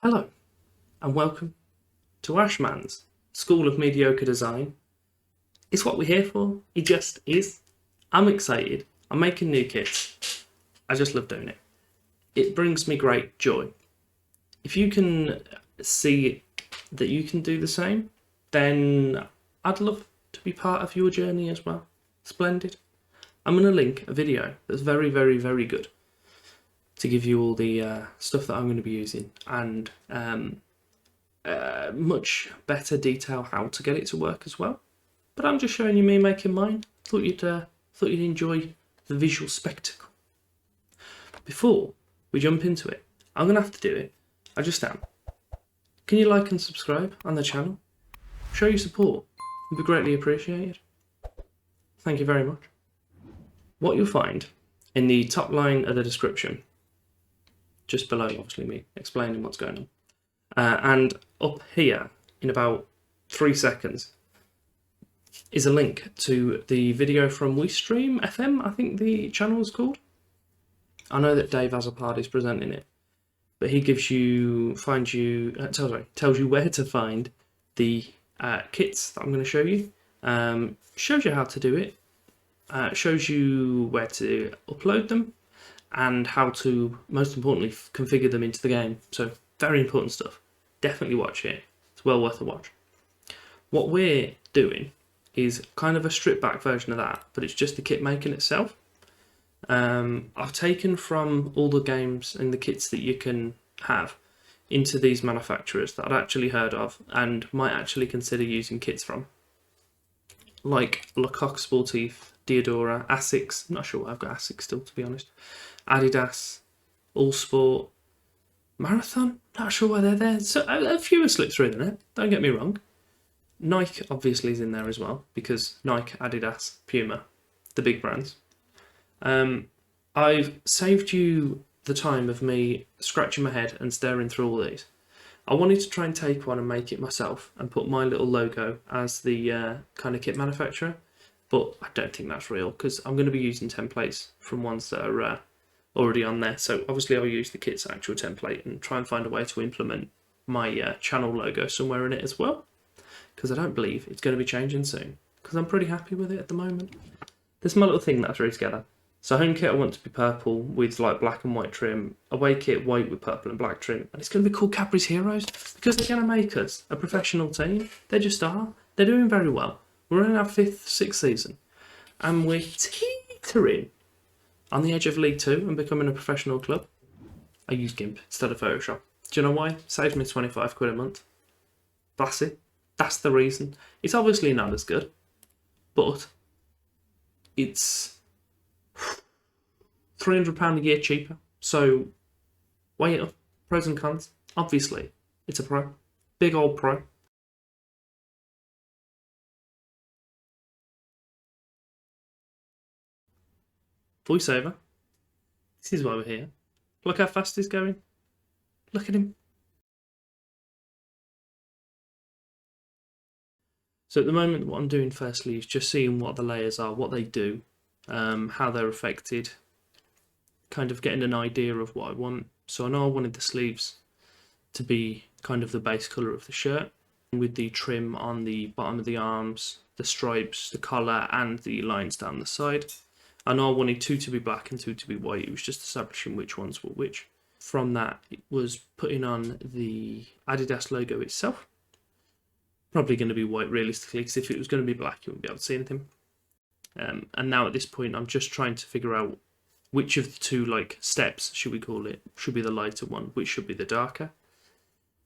Hello, and welcome to Ashman's School of Mediocre Design. It's what we're here for. It just is. I'm excited. I'm making new kits. I just love doing it. It brings me great joy. If you can see that you can do the same, then I'd love to be part of your journey as well. Splendid. I'm going to link a video that's very, very, very good to give you all the stuff that I'm going to be using and much better detail how to get it to work as well. But I'm just showing you me making mine. Thought you'd enjoy the visual spectacle. Before we jump into it, I'm going to have to do it. I just am. Can you like and subscribe on the channel? Show your support. It'd be greatly appreciated. Thank you very much. What you'll find in the top line of the description, just below obviously me explaining what's going on, and up here in about 3 seconds is a link to the video from WeStreamFM, I think the channel is called. I know that Dave Azapard is presenting it, but he tells you where to find the kits that I'm going to show you. Shows you how to do it, shows you where to upload them, and how to, most importantly, configure them into the game. So very important stuff. Definitely watch it. It's well worth a watch. What we're doing is kind of a stripped back version of that, but it's just the kit making itself. I've taken from all the games and the kits that you can have into these manufacturers that I'd actually heard of and might actually consider using kits from. Like Lecoq Sportif, Diodora, Asics. I'm not sure why I've got Asics still, to be honest. Adidas, All Sport, Marathon. Not sure why they're there. So a few have slipped through in there. Don't get me wrong. Nike obviously is in there as well because Nike, Adidas, Puma, the big brands. I've saved you the time of me scratching my head and staring through all these. I wanted to try and take one and make it myself and put my little logo as the kind of kit manufacturer, but I don't think that's real because I'm going to be using templates from ones that are already on there. So obviously I'll use the kit's actual template and try and find a way to implement my channel logo somewhere in it as well, because I don't believe it's going to be changing soon because I'm pretty happy with it at the moment. This is my little thing that I threw together. So home kit I want to be purple with like black and white trim. Away kit white with purple and black trim. And it's going to be called Cadbury's Heroes because they're going to make us a professional team. They just are. They're doing very well. We're in our 5th, 6th season. And we're teetering on the edge of League 2 and becoming a professional club. I use GIMP instead of Photoshop. Do you know why? Saves me 25 quid a month. That's it. That's the reason. It's obviously not as good, but it's £300 a year cheaper. So weigh it up. Pros and cons. Obviously, it's a pro. Big old pro. Voiceover. This is why we're here. Look how fast he's going. Look at him. So at the moment, what I'm doing firstly is just seeing what the layers are, what they do, how they're affected, kind of getting an idea of what I want. So I know I wanted the sleeves to be kind of the base colour of the shirt, with the trim on the bottom of the arms, the stripes, the collar, and the lines down the side. I know I wanted 2 to be black and 2 to be white. It was just establishing which ones were which. From that, it was putting on the Adidas logo itself. Probably going to be white realistically, because if it was going to be black, you wouldn't be able to see anything. And now at this point, I'm just trying to figure out which of the 2 like steps, should we call it, should be the lighter one, which should be the darker.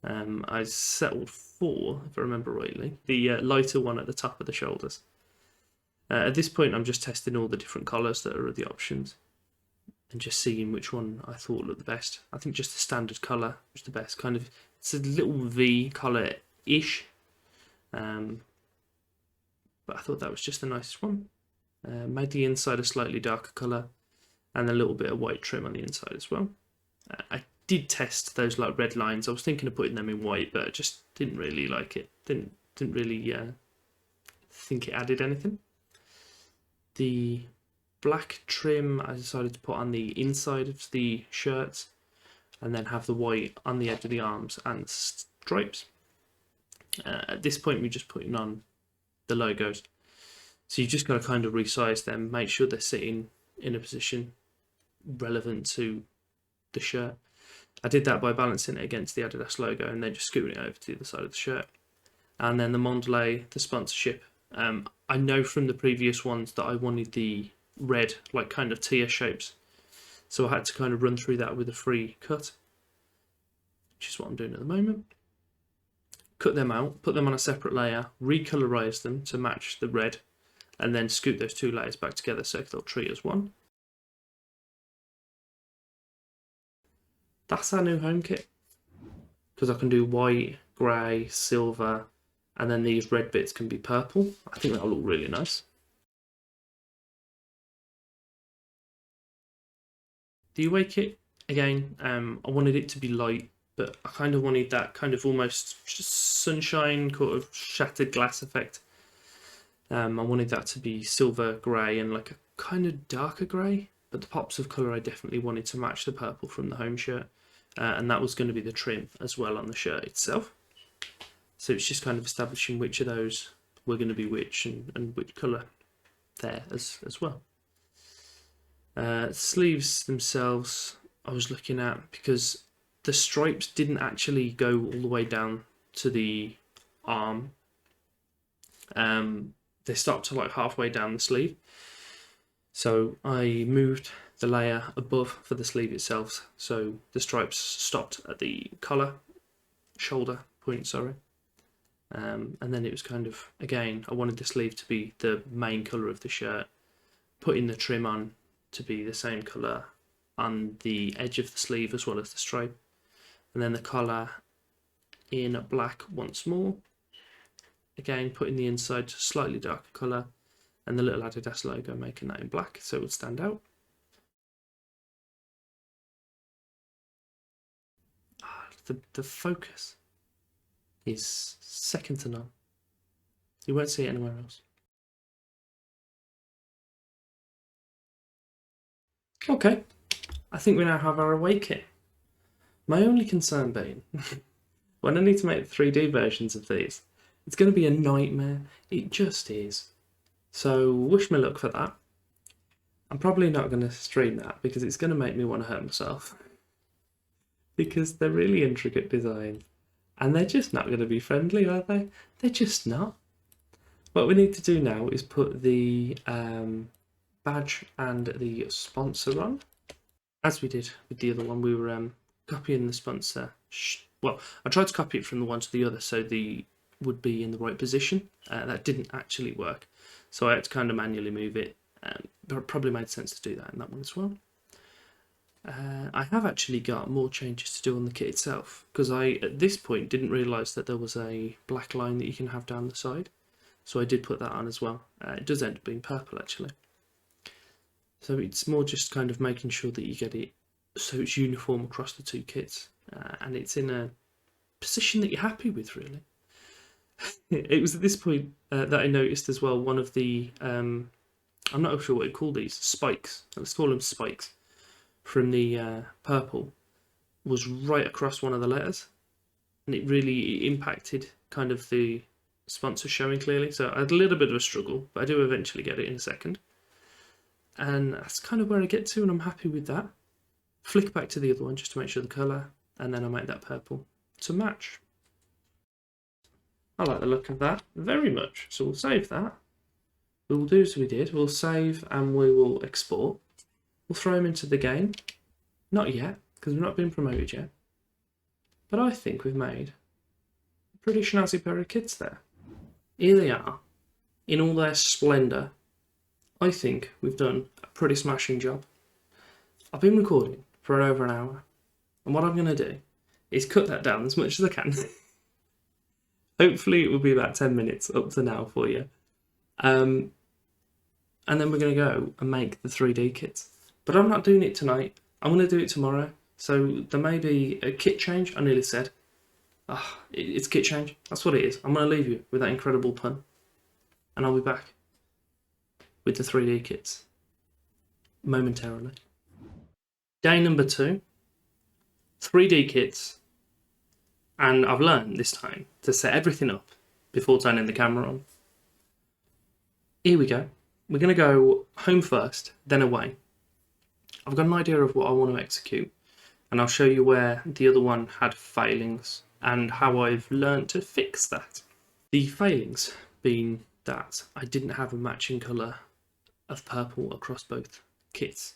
I settled for, if I remember rightly, the lighter one at the top of the shoulders. At this point, I'm just testing all the different colours that are the options and just seeing which one I thought looked the best. I think just the standard colour was the best. Kind of, it's a little V colour-ish, but I thought that was just the nicest one. Made the inside a slightly darker colour and a little bit of white trim on the inside as well. I did test those like red lines. I was thinking of putting them in white, but I just didn't really like it. Didn't really think it added anything. The black trim I decided to put on the inside of the shirts. and then have the white on the edge of the arms and stripes. At this point, we're just putting on the logos. So you just got to kind of resize them, make sure they're sitting in a position relevant to the shirt. I did that by balancing it against the Adidas logo and then just scooting it over to the other side of the shirt. And then the Mondelez, the sponsorship. I know from the previous ones that I wanted the red, like kind of tier shapes. So I had to kind of run through that with a free cut, which is what I'm doing at the moment. Cut them out, put them on a separate layer, recolorize them to match the red, and then scoot those two layers back together so they'll treat as one. That's our new home kit. Because I can do white, grey, silver, and then these red bits can be purple. I think that'll look really nice. The away kit, again, I wanted it to be light, but I kind of wanted that kind of almost just sunshine, kind of shattered glass effect. I wanted that to be silver grey and like a kind of darker grey, but the pops of colour I definitely wanted to match the purple from the home shirt, and that was going to be the trim as well on the shirt itself. So it's just kind of establishing which of those were going to be which and which colour there as well. Sleeves themselves I was looking at because the stripes didn't actually go all the way down to the arm. They stopped to like halfway down the sleeve. So I moved the layer above for the sleeve itself. So the stripes stopped at the collar, shoulder point, sorry. And then it was kind of, again, I wanted the sleeve to be the main colour of the shirt, putting the trim on to be the same colour on the edge of the sleeve as well as the stripe. And then the collar in black once more. Again, putting the inside to slightly darker colour, and the little Adidas logo making that in black so it would stand out. The focus is second to none. You won't see it anywhere else. Okay, I think we now have our away kit. My only concern being, when I need to make 3D versions of these, it's going to be a nightmare. It just is. So wish me luck for that. I'm probably not going to stream that because it's going to make me want to hurt myself. Because they're really intricate designs. And they're just not going to be friendly, are they? They're just not. What we need to do now is put the badge and the sponsor on. As we did with the other one, we were copying the sponsor. Well, I tried to copy it from the one to the other so the would be in the right position. That didn't actually work. So I had to kind of manually move it. But it probably made sense to do that in that one as well. I have actually got more changes to do on the kit itself because I, at this point, didn't realise that there was a black line that you can have down the side. So I did put that on as well. It does end up being purple actually. So it's more just kind of making sure that you get it so it's uniform across the two kits and it's in a position that you're happy with really. It was at this point that I noticed as well one of the, I'm not sure what you call these, spikes, let's call them spikes, from the purple was right across one of the letters and it really impacted kind of the sponsor showing clearly. So I had a little bit of a struggle, but I do eventually get it in a second. And that's kind of where I get to and I'm happy with that. Flick back to the other one just to make sure the colour and then I make that purple to match. I like the look of that very much, so we'll save that. We will do as we did, we'll save and we will export. We'll throw them into the game. Not yet, because we've not been promoted yet. But I think we've made a pretty snazzy pair of kits there. Here they are, in all their splendour. I think we've done a pretty smashing job. I've been recording for over an hour, and what I'm going to do is cut that down as much as I can. Hopefully it will be about 10 minutes up to now for you. And then we're going to go and make the 3D kits. But I'm not doing it tonight. I'm going to do it tomorrow. So there may be a kit change. I nearly said. It's kit change. That's what it is. I'm going to leave you with that incredible pun. And I'll be back with the 3D kits momentarily. Day number 2. 3D kits, and I've learned this time to set everything up before turning the camera on. Here we go. We're going to go home first, then away. I've got an idea of what I want to execute, and I'll show you where the other one had failings and how I've learned to fix that. The failings being that I didn't have a matching colour of purple across both kits.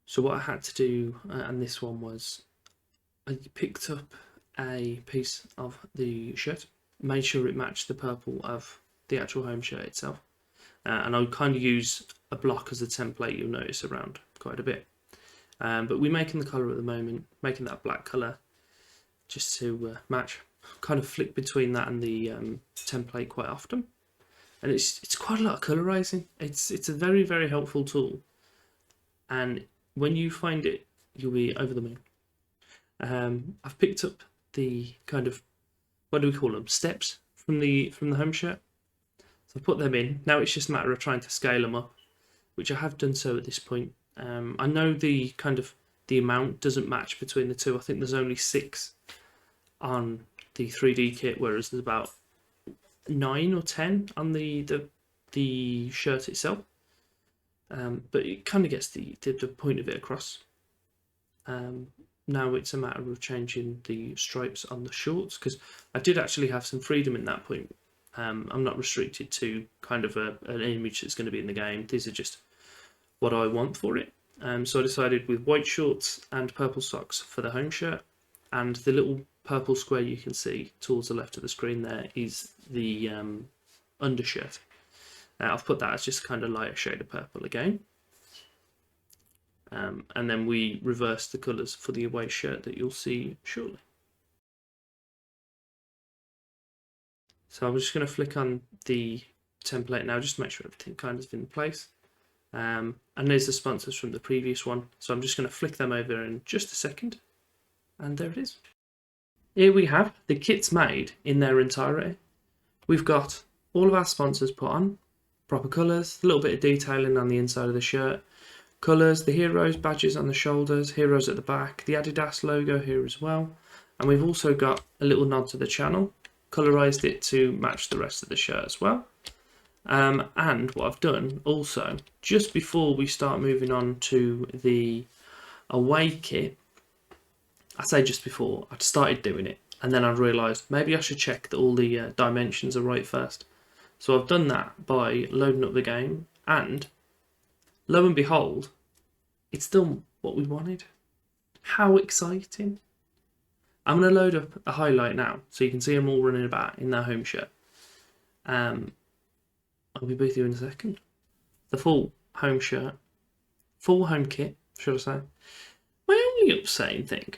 So what I had to do, and this one was, I picked up a piece of the shirt, made sure it matched the purple of the actual home shirt itself, and I'll kind of use a block as a template. You'll notice around quite a bit, but we're making the colour at the moment, making that black colour just to match. Kind of flick between that and the template quite often, and it's quite a lot of colorizing. It's a very, very helpful tool, and when you find it, you'll be over the moon. I've picked up the kind of, what do we call them, steps from the home shirt. So I've put them in. Now it's just a matter of trying to scale them up, which I have done so at this point. I know the amount doesn't match between the two. I think there's only 6 on the 3D kit, whereas there's about 9 or 10 on the shirt itself. But it kind of gets the point of it across. Now it's a matter of changing the stripes on the shorts, because I did actually have some freedom in that point. I'm not restricted to kind of an image that's going to be in the game. These are just what I want for it. So I decided with white shorts and purple socks for the home shirt, and the little purple square you can see towards the left of the screen there is the undershirt. I've put that as just kind of lighter shade of purple again. And then we reverse the colours for the away shirt that you'll see shortly. So I'm just going to flick on the template now, just to make sure everything kind of is in place. And there's the sponsors from the previous one, so I'm just going to flick them over in just a second, and there it is. Here we have the kits made in their entirety. We've got all of our sponsors put on, proper colours, a little bit of detailing on the inside of the shirt, colours, the heroes badges on the shoulders, heroes at the back, the Adidas logo here as well, and we've also got a little nod to the channel, colorized it to match the rest of the shirt as well. And what I've done also, just before we start moving on to the away kit, I say just before, I'd started doing it, and then I realised maybe I should check that all the dimensions are right first. So I've done that by loading up the game, and lo and behold, it's done what we wanted. How exciting. I'm going to load up a highlight now, so you can see them all running about in their home shirt. I'll be with you in a second. The full home shirt, full home kit, should I say. My only upsetting thing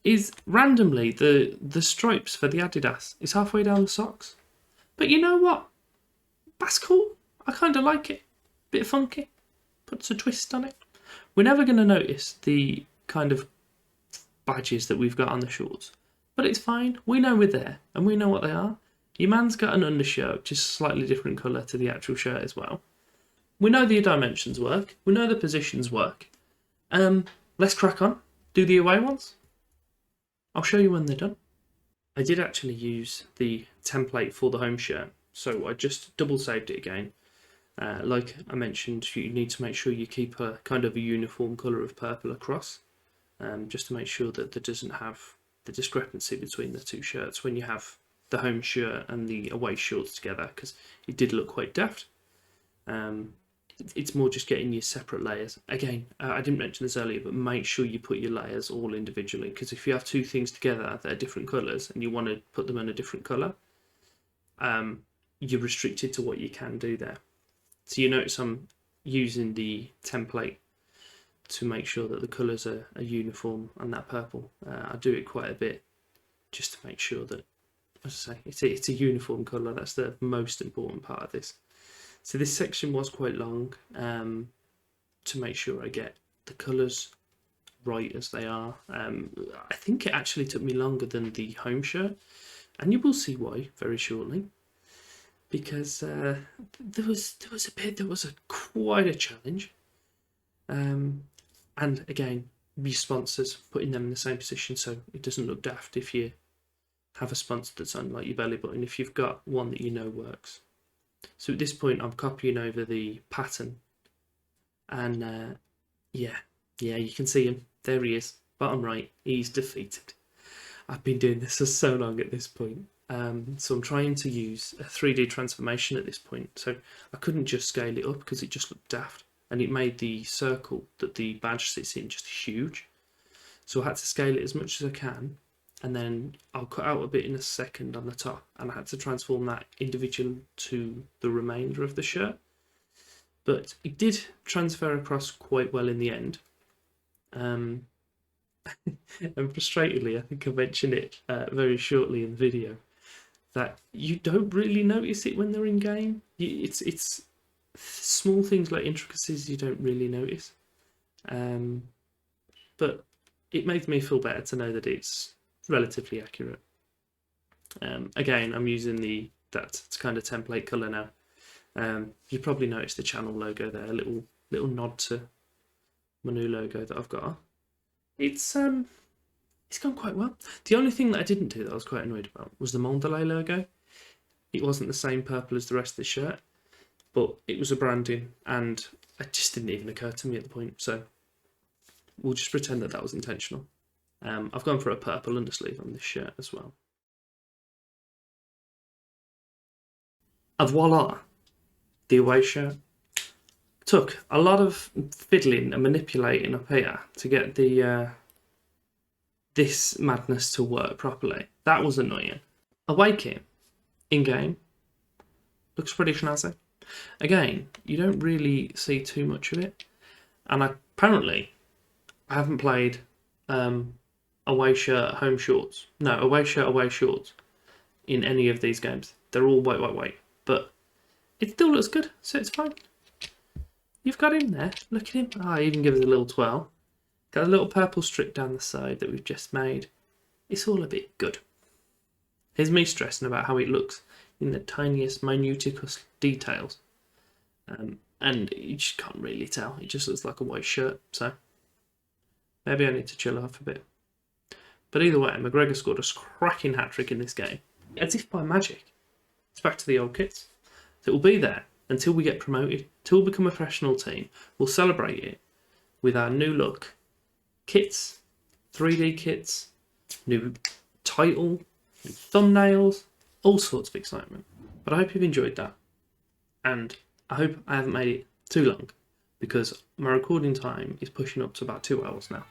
is randomly the stripes for the Adidas is halfway down the socks. But you know what? That's cool. I kind of like it. Bit funky. Puts a twist on it. We're never going to notice the kind of badges that we've got on the shorts, but it's fine. We know we're there and we know what they are. Your man's got an undershirt, just slightly different colour to the actual shirt as well. We know the dimensions work. We know the positions work. Let's crack on. Do the away ones. I'll show you when they're done. I did actually use the template for the home shirt, so I just double saved it again. Like I mentioned, you need to make sure you keep a kind of a uniform colour of purple across, just to make sure that there doesn't have the discrepancy between the two shirts when you have the home shirt and the away shorts together, because it did look quite daft. It's more just getting your separate layers. Again, I didn't mention this earlier, but make sure you put your layers all individually, because if you have two things together that are different colours and you want to put them in a different colour, you're restricted to what you can do there. So you notice I'm using the template to make sure that the colours are uniform on that purple. I do it quite a bit just to make sure that, as I say, it's a uniform colour. That's the most important part of this. So this section was quite long, to make sure I get the colours right as they are. I think it actually took me longer than the home shirt, and you will see why very shortly, because there was quite a challenge. And again, your sponsors, putting them in the same position so it doesn't look daft if you have a sponsor that's on like your belly button, if you've got one that you know works. So at this point I'm copying over the pattern, and yeah, you can see him. There he is, bottom right. He's defeated. I've been doing this for so long at this point. So I'm trying to use a 3D transformation at this point. So I couldn't just scale it up because it just looked daft, and it made the circle that the badge sits in just huge. So I had to scale it as much as I can, and then I'll cut out a bit in a second on the top, and I had to transform that individual to the remainder of the shirt. But it did transfer across quite well in the end. And frustratedly, I think I mentioned it very shortly in the video, that you don't really notice it when they're in game. It's small things like intricacies you don't really notice. But it makes me feel better to know that it's relatively accurate. Again, I'm using that kind of template colour now. You probably noticed the channel logo there, a little nod to my new logo that I've got. It's gone quite well. The only thing that I didn't do that I was quite annoyed about was the Mondelez logo. It wasn't the same purple as the rest of the shirt, but it was a branding, and it just didn't even occur to me at the point. So we'll just pretend that was intentional. I've gone for a purple undersleeve on this shirt as well. And voila, the away shirt. Took a lot of fiddling and manipulating up here to get this madness to work properly. That was annoying. Away kit, in-game, looks pretty snazzy. Again, you don't really see too much of it, and apparently I haven't played away shirt, home shorts. No, away shirt, away shorts in any of these games. They're all white, but it still looks good, so it's fine. You've got him there. Look at him. I even give it a little twirl. Got a little purple strip down the side that we've just made. It's all a bit good. Here's me stressing about how it looks in the tiniest, minutest details. And you just can't really tell. It just looks like a white shirt. So maybe I need to chill off a bit. But either way, McGregor scored a cracking hat-trick in this game. As if by magic. It's back to the old kits. So it will be there until we get promoted, till we become a professional team. We'll celebrate it with our new look, kits, 3D kits, new title, new thumbnails, all sorts of excitement. But I hope you've enjoyed that, and I hope I haven't made it too long, because my recording time is pushing up to about 2 hours now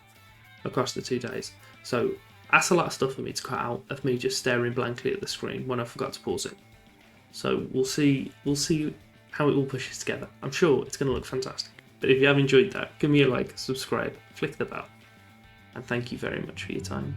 across the 2 days. So that's a lot of stuff for me to cut out of me just staring blankly at the screen when I forgot to pause it. So we'll see how it all pushes together. I'm sure it's going to look fantastic. But if you have enjoyed that, give me a like, subscribe, flick the bell, and thank you very much for your time.